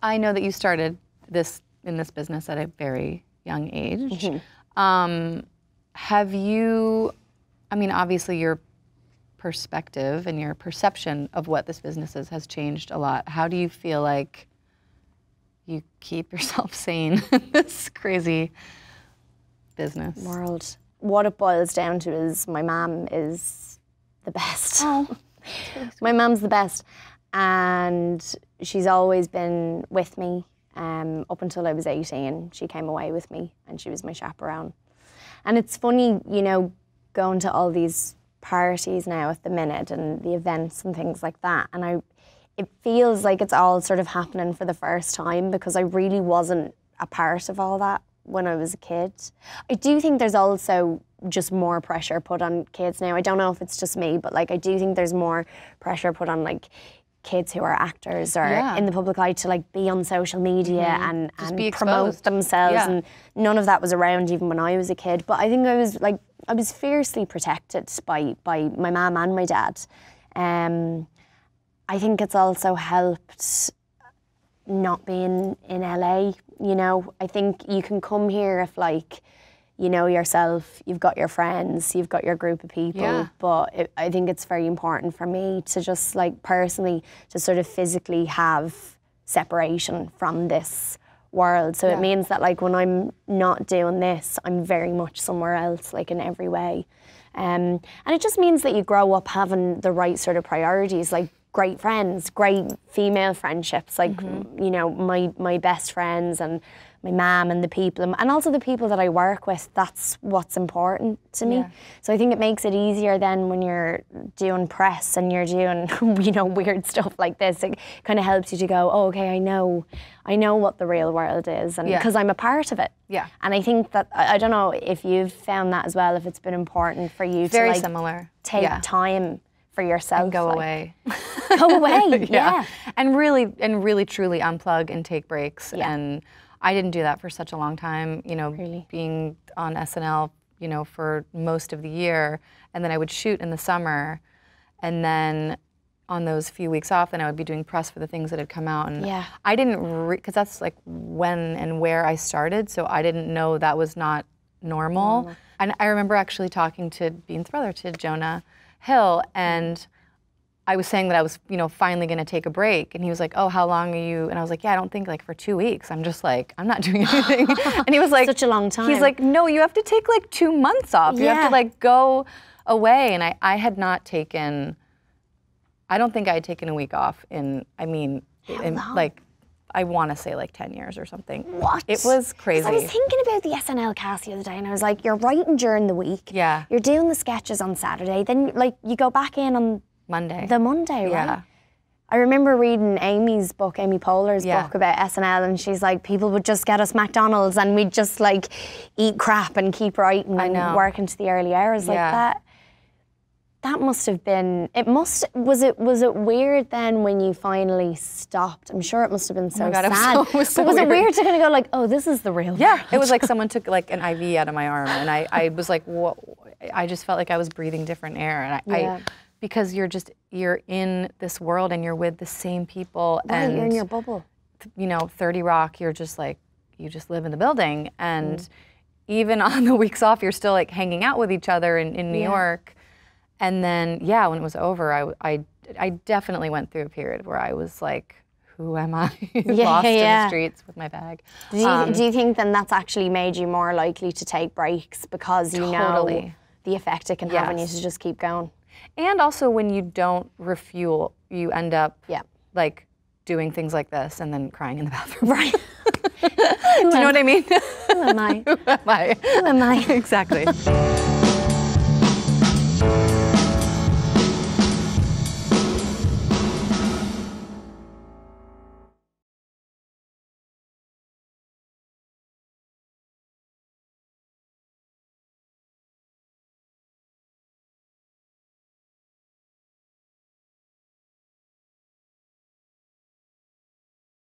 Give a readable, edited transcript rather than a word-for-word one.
I know that you started in this business at a very young age. Have you, I mean, obviously your perspective and your perception of what this business is has changed a lot. How do you feel like you keep yourself sane in this crazy business world? What it boils down to is my mom is the best. Oh. My mom's the best, and she's always been with me up until I was 18. She came away with me and she was my chaperone. And it's funny, you know, going to all these parties now at the minute and the events and things like that, and it feels like it's all sort of happening for the first time, because I really wasn't a part of all that when I was a kid. I do think there's also just more pressure put on kids now. I don't know if it's just me, but like I do think there's more pressure put on like kids who are actors or in the public eye to like be on social media and promote themselves, and none of that was around even when I was a kid. But I think I was fiercely protected by my mum and my dad. I think it's also helped not being in LA, you know. I think you can come here if like, you know yourself, you've got your friends, you've got your group of people, but I think it's very important for me to just like personally to sort of physically have separation from this world. So it means that like when I'm not doing this, I'm very much somewhere else, like in every way. And it just means that you grow up having the right sort of priorities, like great friends, great female friendships, like, you know, my best friends and my mum and the people, and also the people that I work with, that's what's important to me. So I think it makes it easier then when you're doing press and you're doing, you know, weird stuff like this. It kind of helps you to go, oh, okay, I know what the real world is, and because I'm a part of it. And I think that, I don't know if you've found that as well, if it's been important for you to like similar. Take time for yourself. And go away. Go away, And really truly unplug and take breaks. And I didn't do that for such a long time, you know, being on SNL, you know, for most of the year, and then I would shoot in the summer, and then on those few weeks off, then I would be doing press for the things that had come out, and I didn't, because that's like when and where I started, so I didn't know that was not normal. And I remember actually talking to Bean's brother, to Jonah Hill, and I was saying that I was, you know, finally going to take a break, and he was like, "Oh, how long are you?" And I was like, "Yeah, I don't think like for 2 weeks. I'm just like, I'm not doing anything." And he was like, "Such a long time." He's like, "No, you have to take like 2 months off. You have to like go away." And I had not taken, I don't think I had taken a week off in, I mean, like, I want to say like 10 years or something. What? It was crazy. I was thinking about the SNL cast the other day, and I was like, you're writing during the week. You're doing the sketches on Saturday, then like you go back in on the Monday, right? I remember reading Amy Poehler's book about SNL, and she's like, people would just get us McDonald's and we'd just like eat crap and keep writing and work into the early hours like that. That must have been, was it weird then when you finally stopped? I'm sure it must have been so sad. It was so but was weird. It weird to kind of go like, oh, this is the real world? It was like someone took like an IV out of my arm, and I was like, whoa. I just felt like I was breathing different air, and I because you're in this world and you're with the same people, and you're in your bubble. You know, 30 Rock, you're just like, you just live in the building, and even on the weeks off, you're still like hanging out with each other in New York. And then, when it was over, I definitely went through a period where I was like, who am I? Lost in the streets with my bag. Do you think then that's actually made you more likely to take breaks because you know the effect it can have on you to just keep going? And also when you don't refuel, you end up like doing things like this and then crying in the bathroom. Right. Do you know what I mean? Who am I? Who am I? Who am I? Exactly.